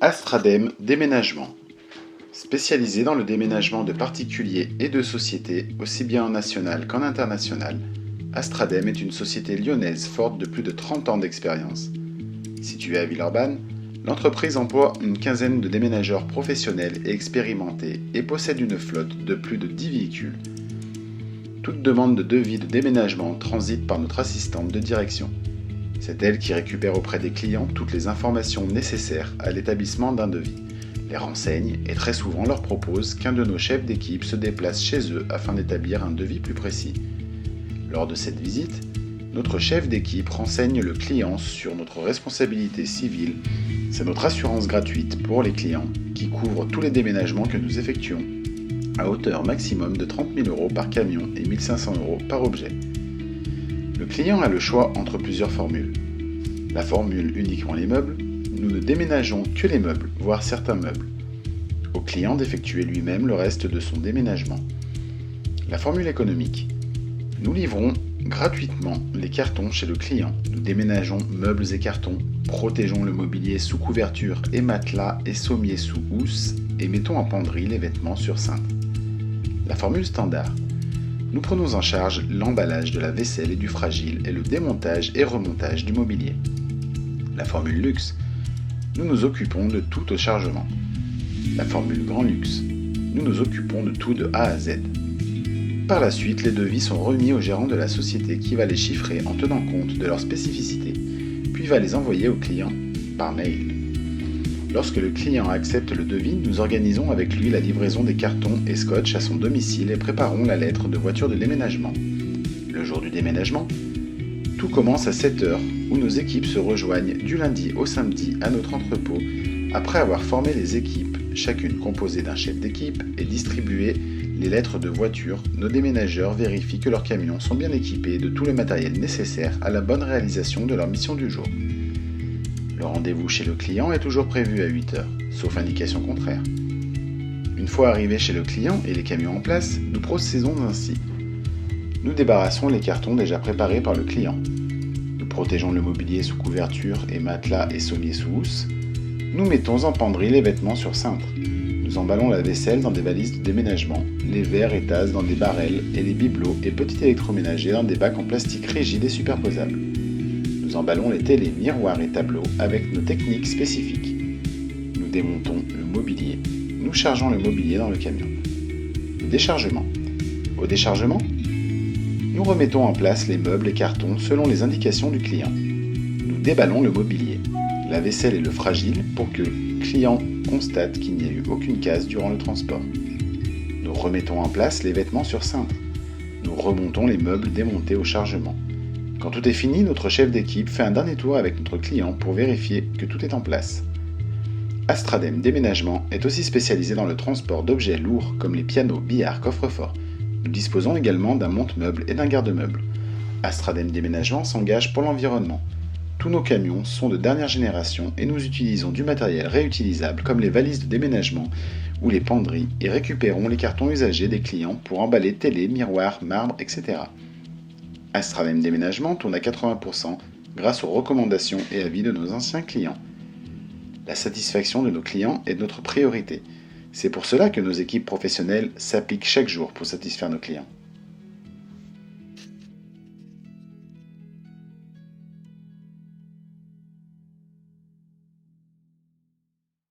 Astradem Déménagement. Spécialisé dans le déménagement de particuliers et de sociétés, aussi bien en national qu'en international, Astradem est une société lyonnaise forte de plus de 30 ans d'expérience. Située à Villeurbanne, l'entreprise emploie une quinzaine de déménageurs professionnels et expérimentés et possède une flotte de plus de 10 véhicules. Toute demande de devis de déménagement transite par notre assistante de direction. C'est elle qui récupère auprès des clients toutes les informations nécessaires à l'établissement d'un devis, les renseigne et très souvent leur propose qu'un de nos chefs d'équipe se déplace chez eux afin d'établir un devis plus précis. Lors de cette visite, notre chef d'équipe renseigne le client sur notre responsabilité civile. C'est notre assurance gratuite pour les clients qui couvre tous les déménagements que nous effectuons, à hauteur maximum de 30 000 € par camion et 1 500 € par objet. Le client a le choix entre plusieurs formules. La formule uniquement les meubles, nous ne déménageons que les meubles, voire certains meubles. Au client d'effectuer lui-même le reste de son déménagement. La formule économique. Nous livrons gratuitement les cartons chez le client. Nous déménageons meubles et cartons, protégeons le mobilier sous couverture et matelas et sommiers sous housse et mettons en penderie les vêtements sur cintre. La formule standard. Nous prenons en charge l'emballage de la vaisselle et du fragile et le démontage et remontage du mobilier. La formule luxe. Nous nous occupons de tout au chargement. La formule grand luxe. Nous nous occupons de tout de A à Z. Par la suite, les devis sont remis au gérant de la société qui va les chiffrer en tenant compte de leurs spécificités, puis va les envoyer au client par mail. Lorsque le client accepte le devis, nous organisons avec lui la livraison des cartons et scotch à son domicile et préparons la lettre de voiture de déménagement. Le jour du déménagement, tout commence à 7 h où nos équipes se rejoignent du lundi au samedi à notre entrepôt après avoir formé les équipes, chacune composée d'un chef d'équipe, et distribué les lettres de voiture. Nos déménageurs vérifient que leurs camions sont bien équipés de tout le matériel nécessaire à la bonne réalisation de leur mission du jour. Le rendez-vous chez le client est toujours prévu à 8 h, sauf indication contraire. Une fois arrivés chez le client et les camions en place, nous procédons ainsi. Nous débarrassons les cartons déjà préparés par le client. Nous protégeons le mobilier sous couverture et matelas et sommiers sous housse. Nous mettons en penderie les vêtements sur cintre. Nous emballons la vaisselle dans des valises de déménagement, les verres et tasses dans des barrels et les bibelots et petits électroménagers dans des bacs en plastique rigide et superposables. Nous emballons les télés, miroirs et tableaux avec nos techniques spécifiques. Nous démontons le mobilier. Nous chargeons le mobilier dans le camion. Le déchargement. Au déchargement, nous remettons en place les meubles et cartons selon les indications du client. Nous déballons le mobilier, la vaisselle et le fragile pour que le client constate qu'il n'y a eu aucune casse durant le transport. Nous remettons en place les vêtements sur cintre. Nous remontons les meubles démontés au chargement. Quand tout est fini, notre chef d'équipe fait un dernier tour avec notre client pour vérifier que tout est en place. Astradem Déménagement est aussi spécialisé dans le transport d'objets lourds comme les pianos, billards, coffres-forts. Nous disposons également d'un monte-meubles et d'un garde-meubles. Astradem Déménagement s'engage pour l'environnement. Tous nos camions sont de dernière génération et nous utilisons du matériel réutilisable comme les valises de déménagement ou les penderies et récupérons les cartons usagés des clients pour emballer télé, miroirs, marbre, etc. Astradem Déménagement tourne à 80% grâce aux recommandations et avis de nos anciens clients. La satisfaction de nos clients est notre priorité. C'est pour cela que nos équipes professionnelles s'appliquent chaque jour pour satisfaire nos clients.